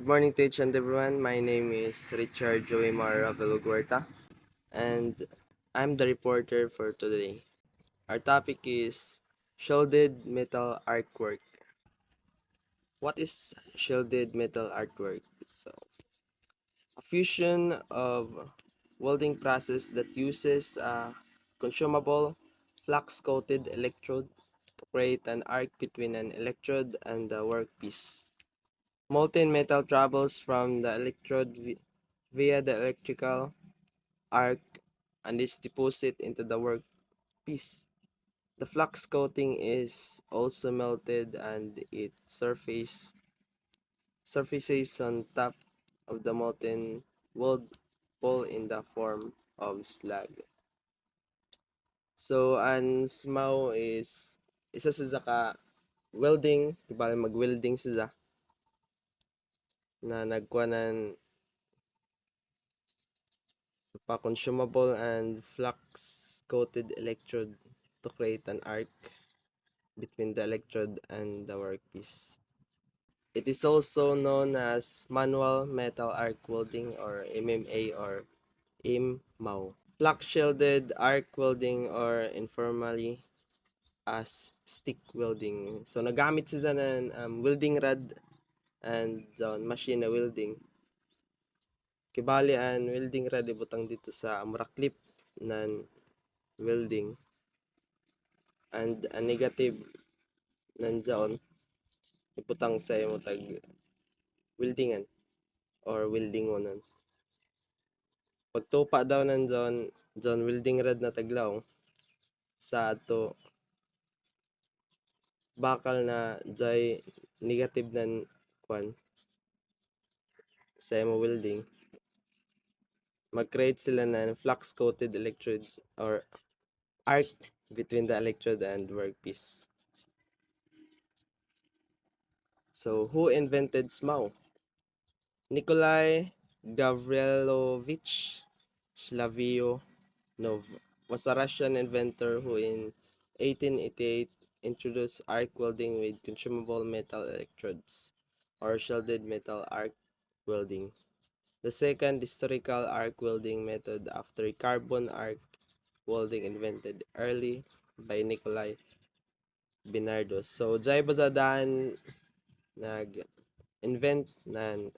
Good morning to each and everyone. My name is Richard Joemar Avelogorta, and I'm the reporter for today. Our topic is shielded metal artwork. What is shielded metal artwork? So, a fusion of welding process that uses a consumable flux-coated electrode to create an arc between an electrode and the workpiece. Molten metal travels from the electrode via the electrical arc and is deposited into the workpiece. The flux coating is also melted and it surfaces on top of the molten weld pole in the form of slag. So, ang SMAW is isa sa ka welding, bali mag-welding sila na nagkuanan pa-consumable and flux-coated electrode to create an arc between the electrode and the workpiece. It is also known as manual metal arc welding or MMA or IMMAW. Flux-shielded arc welding or informally as stick welding. So nagamit sila ng welding rod and machine na welding. Kibali ang welding rod ibutang dito sa murag clip ng welding and a negative nandiyan iputang sa imo tag weldingan or weldingonon. Pagtupa daw nandiyan John welding rod na taglaw sa ato bakal na jay negative nan kwan sa imo welding, mag-create sila ng flux coated electrode or arc between the electrode and workpiece. So who invented SMAW? Nikolai Gavrilovich Slavionov was a Russian inventor who in 1888 introduced arc welding with consumable metal electrodes or shielded metal arc welding. The second historical arc welding method after carbon arc welding invented early by Nikolai Bernardos. So, jay bazadaan nag-invent ng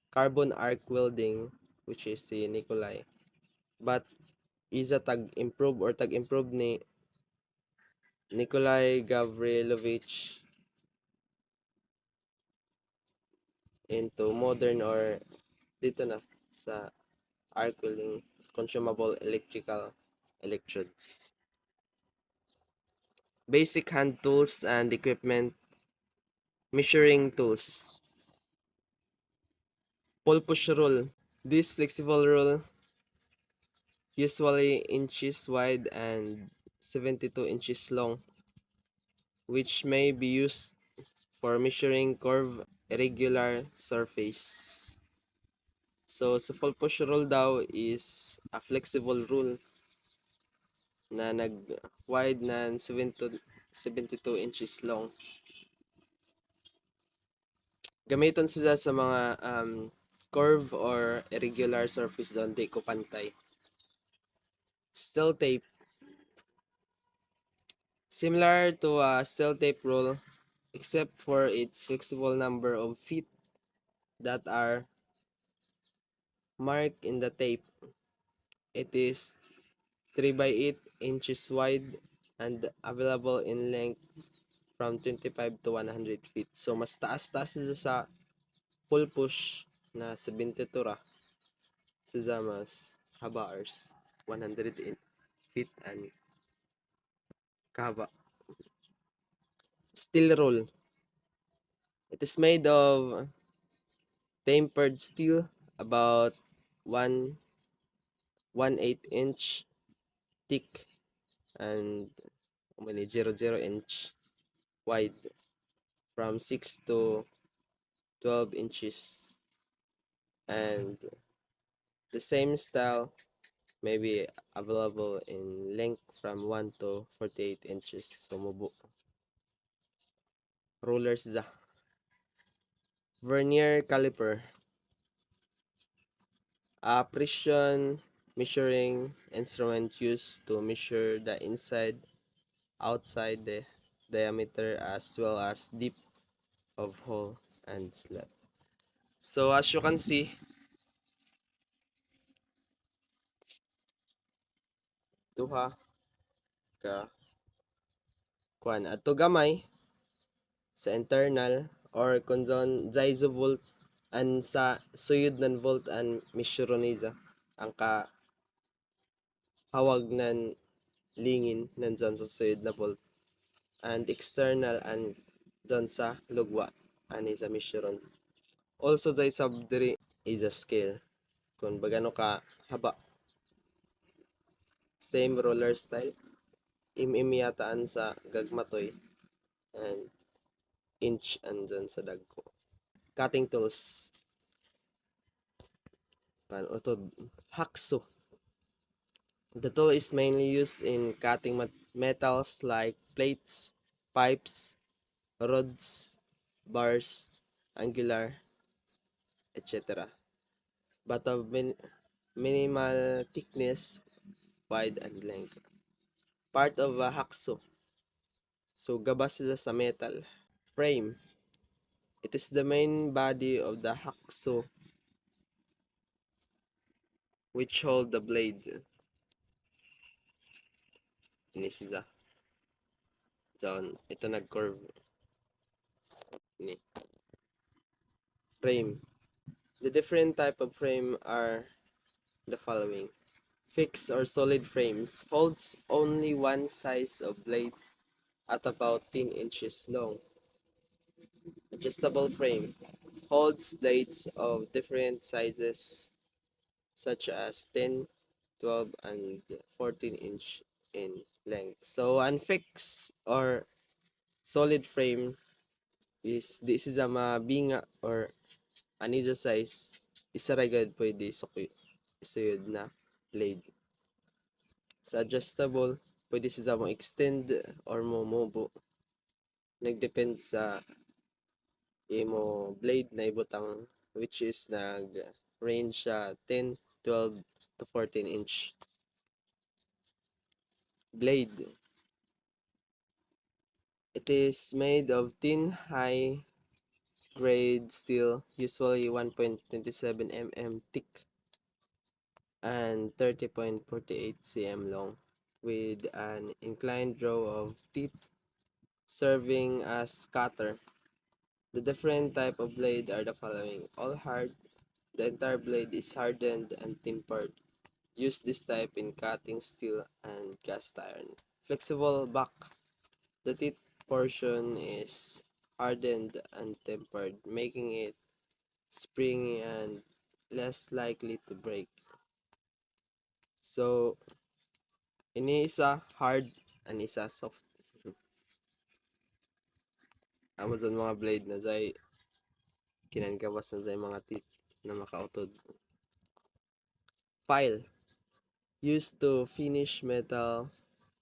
carbon arc welding which is si Nikolai. But isa tag-improve ni Nikolai Gavrilovich into modern or dito na sa arc welding consumable electrical electrodes. Basic hand tools and equipment. Measuring tools. Pole push rule. This flexible rule, usually inches wide and 72 inches long, which may be used for measuring curved irregular surface. So, sa pole push rule daw is a flexible rule na nag-wide na 72 inches long. Gamiton sila sa mga curve or irregular surface doon di ko pantay. Steel tape. Similar to a steel tape rule, except for its flexible number of feet that are marked in the tape. It is 3 by 8 inches wide and available in length from 25 to 100 feet. So, mas taas-taas sa pull push na 72 ra. Sa mas habars 100 feet and kahaba. Steel roll. It is made of tempered steel about 1/8 inch thick and 0.00 inch wide from 6 to 12 inches, and the same style may be available in length from 1 to 48 inches. So mubo rollers da. Vernier caliper, a precision measuring instrument used to measure the inside, outside the diameter as well as depth of hole and slot. So as you can see, duha ka kuan adto gamay sa internal or kung volt and sa suyod nan volt and mesuroniza ang kahawag nan lingin nandyan sa suyod na volt and external and dyan sa lugwa ani sa mesuron. Also dyan sab diri is a scale kung bagano ka haba. Same roller style. Yataan sa gagmatoy and inch andyan sa dagko. Cutting tools. Utod. Hacksaw. The tool is mainly used in cutting metals like plates, pipes, rods, bars, angular, etc. But of minimal thickness, wide and length. Part of a hacksaw. So gabas sila sa metal. Frame. It is the main body of the hacksaw which hold the blade. Ini siya. Diyan, ito nag-curve. Ini. Frame. The different type of frame are the following. Fixed or solid frames holds only one size of blade at about 10 inches long. Adjustable frame holds blades of different sizes such as 10, 12, and 14 inch in length. So unfixed or solid frame is this is a mabinga or anisa size isa ra gad pwede isuyod na blade. Sa adjustable, pwede siya mo extend or mo mobo. Nagdepend sa imo blade na ibutang which is nag range sa 10, 12 to 14 inch. Blade. It is made of thin, high grade steel, usually 1.27 mm thick and 30.48 cm long, with an inclined row of teeth serving as cutter. The different type of blade are the following. All hard. The entire blade is hardened and tempered. Use this type in cutting steel and cast iron. Flexible back. The teeth portion is hardened and tempered, making it springy and less likely to break. So, ini isa hard and isa soft. Amazon mga blade na dyan kinanggawas na dyan mga teeth na makautod. File. Used to finish metal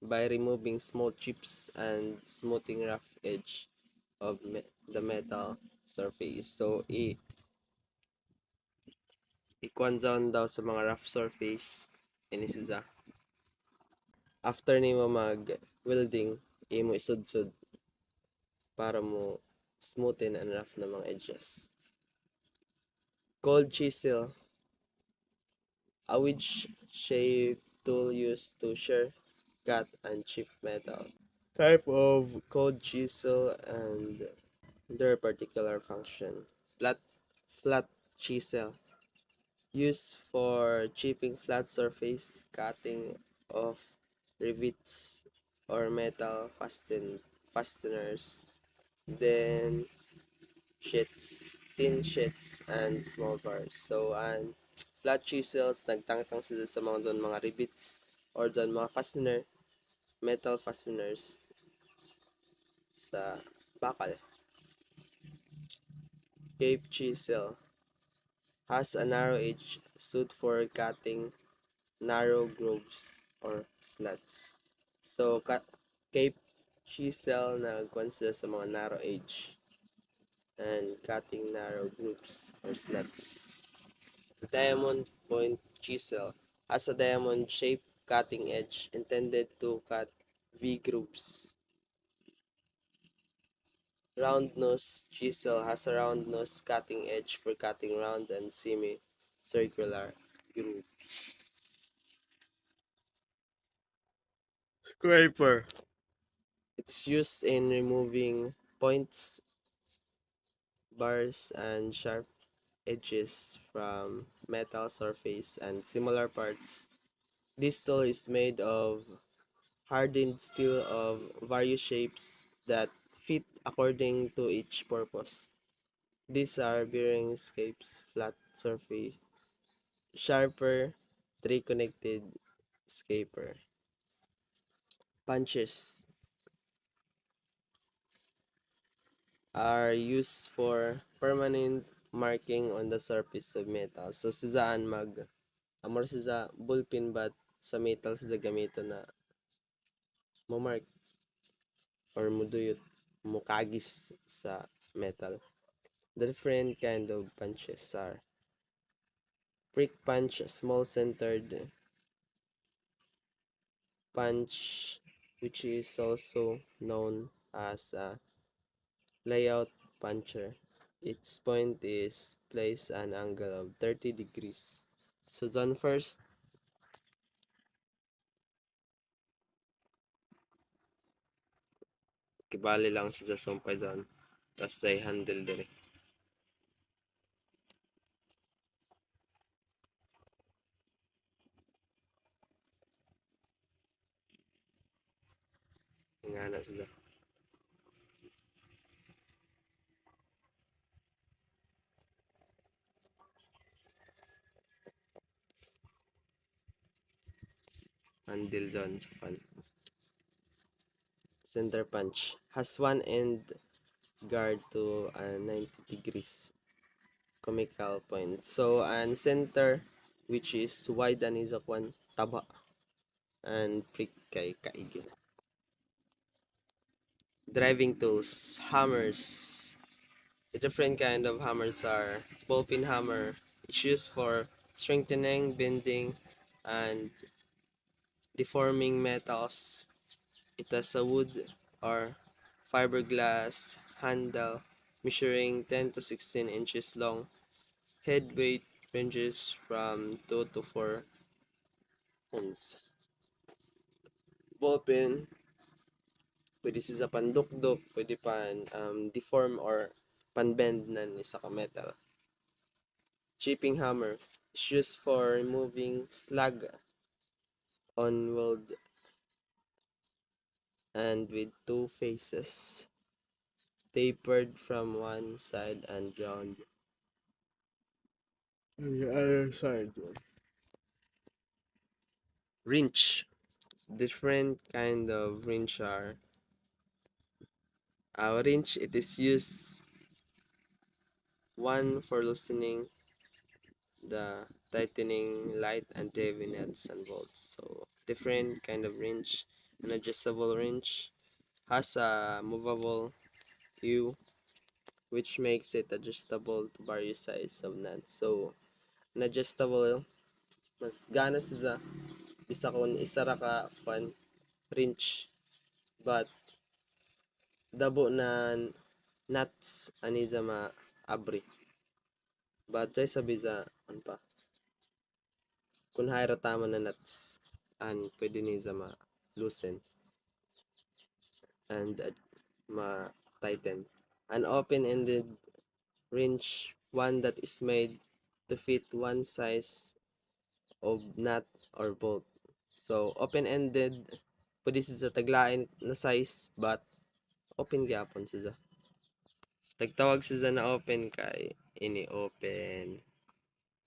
by removing small chips and smoothing rough edge of the metal surface. So, ikuan down daw sa mga rough surface. Ini siya. After nimo mag welding, imo isud-sud para mo smoothen and rough na mga edges. Cold chisel. A wedge shape tool used to shear, cut, and chip metal. Type of cold chisel and their particular function. Flat chisel. Used for chipping flat surface, cutting of rivets or metal fasteners. Then thin sheets, and small bars. So, and flat chisels, nagtangtang sila sa mga rivets or dyan mga metal fasteners sa bakal. Cape chisel has a narrow edge suited for cutting narrow grooves or slats. So, cape chisel na sila sa mga narrow edge. and cutting narrow groups or slats. The diamond point chisel has a diamond-shaped cutting edge intended to cut V-grooves. Round nose chisel has a round nose cutting edge for cutting round and semi-circular grooves. Scraper. It's used in removing points, bars, and sharp edges from metal surface and similar parts. This tool is made of hardened steel of various shapes that fit according to each purpose. These are bearing scapes, flat surface, sharper, three-connected scaper. Punches are used for permanent marking on the surface of metal. So, si saan amor si sa ballpen bat sa metal sa gamito na mo mark or muduyot mukagis sa metal. The different kind of punches are prick punch, small centered punch, which is also known as a layout puncher. Its point is placed an angle of 30 degrees. So done first, kibali lang sa sumpay dyan. Tapos ay handle dire. Nga na siya. Handle dyan sa pan. Center punch has one end guard to 90 degrees comical point. So, and center, which is wide and is one taba and prick kay kaigil. Driving tools, hammers. The different kind of hammers are ball-peen hammer. It's used for strengthening, bending, and deforming metals. It has a wood or fiberglass handle measuring 10 to 16 inches long. Head weight ranges from 2 to 4 pounds. Ballpen, pwede siya sa pandukdok, pwede pan deform or pan-bend na isa ka metal. Chipping hammer is used for removing slag on wood and with two faces, tapered from one side and round the other side. Wrench. Different kind of wrench are a wrench. It is used one for loosening the tightening light and heavy nuts and bolts. So different kind of wrench. An adjustable wrench has a movable U which makes it adjustable to various size of nuts. So an adjustable mas gana siya bisa kun isa ra ka pan wrench but dabo na nuts ani sa abri. But say sabi sa ano pa kung hayra tama na nuts and pwede ni sa loosen and ma-tighten. An open-ended wrench, one that is made to fit one size of nut or bolt. So, open-ended, pwede siya sa taglain na size, but open gyapon siya. Tagtawag siya na open kay ini open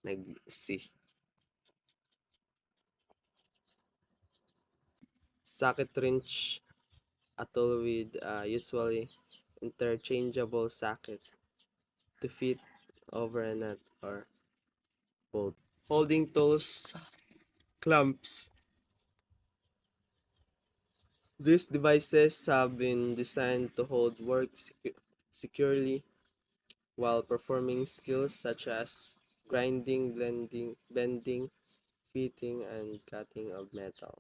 nag-C. Socket wrench, a tool with usually interchangeable socket to fit over a nut or bolt. Folding tools, clamps. These devices have been designed to hold work securely while performing skills such as grinding, blending, bending, fitting, and cutting of metal.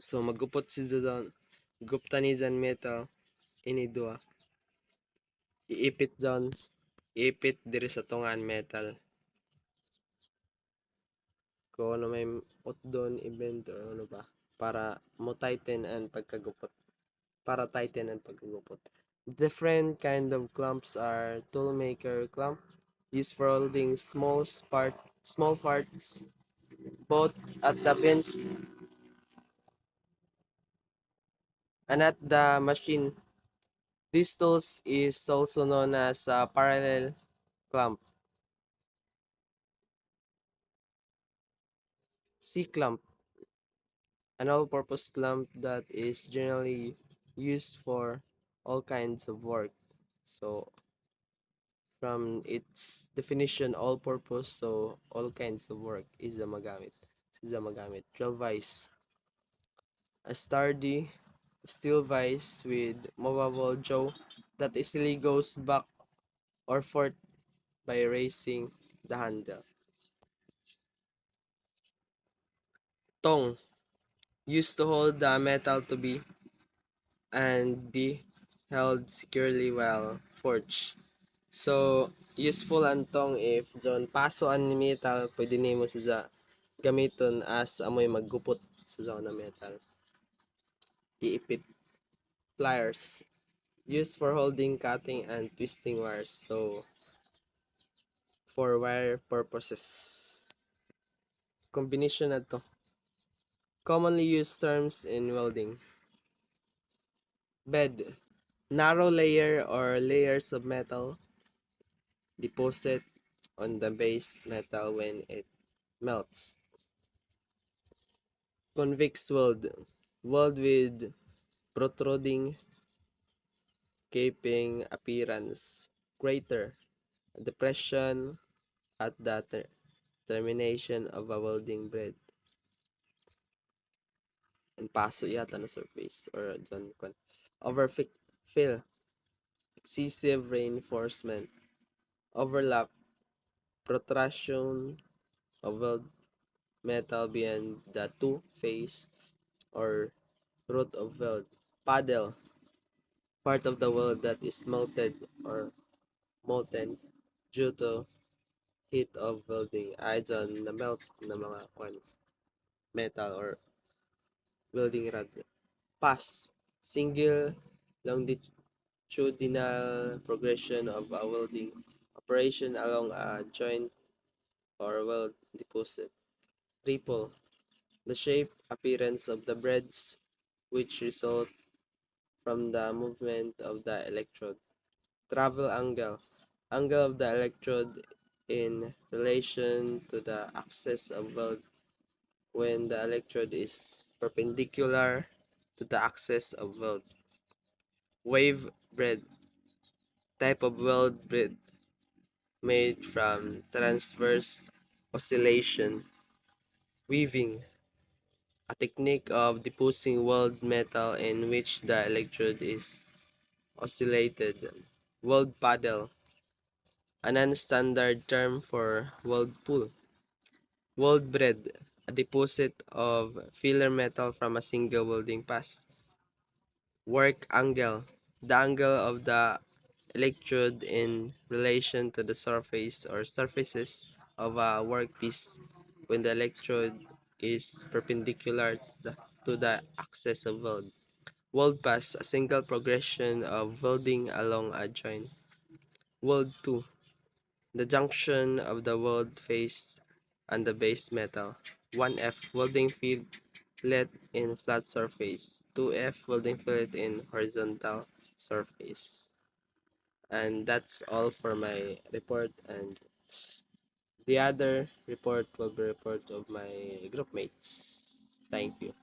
So magupot si Zazon, gupta ni Zan metal, inidua. Iipit zon, iipit diri sa tungan metal. Kung ano may utdon, event, or ano ba, para mo tighten and pagkagupot. Para tighten and pagkagupot. Different kind of clamps are toolmaker clamp, used for holding small parts, both at the bench and at the machine. This tools is also known as a parallel clamp, C-clamp, an all-purpose clamp that is generally used for all kinds of work. So from its definition, all-purpose, so all kinds of work is a magamit. Is a magamit. Drill vise, a sturdy steel vise with movable jaw that easily goes back or forth by raising the handle. Tong, used to hold the metal to be and be held securely while forged. So, useful ang tong if John paso ang metal, pwede nimo sa gamiton as amoy maggupot sa zona metal. Iipit. Pliers, used for holding, cutting, and twisting wires. So, for wire purposes. Combination na to. Commonly used terms in welding. Bed, narrow layer or layers of metal deposit on the base metal when it melts. Convex weld, weld with protruding, gaping appearance, crater, depression at the termination of a welding bed. And paso yata na surface or dyan kwan. Overfill, excessive reinforcement, overlap, protrusion of weld metal beyond the two face or root of weld. Paddle, part of the weld that is melted or molten due to heat of welding. Ay dyan, na-melt na mga metal or welding rod. Pass, single longitudinal progression of a welding operation along a joint or weld deposit. Ripple, the shape, appearance of the breads which result from the movement of the electrode. Travel angle, angle of the electrode in relation to the axis of weld when the electrode is perpendicular to the axis of weld. Wave bread, type of weld bread made from transverse oscillation. Weaving, a technique of depositing weld metal in which the electrode is oscillated. Weld paddle, a non-standard term for weld pool. Weld bread, a deposit of filler metal from a single welding pass. Work angle, the angle of the electrode in relation to the surface or surfaces of a workpiece when the electrode is perpendicular to the axis of weld. Weld pass, a single progression of welding along a joint. Weld 2, the junction of the weld face and the base metal. 1F, welding feed let in flat surface. 2F, welding fillet in horizontal surface. And that's all for my report, and the other report will be report of my group mates. Thank you.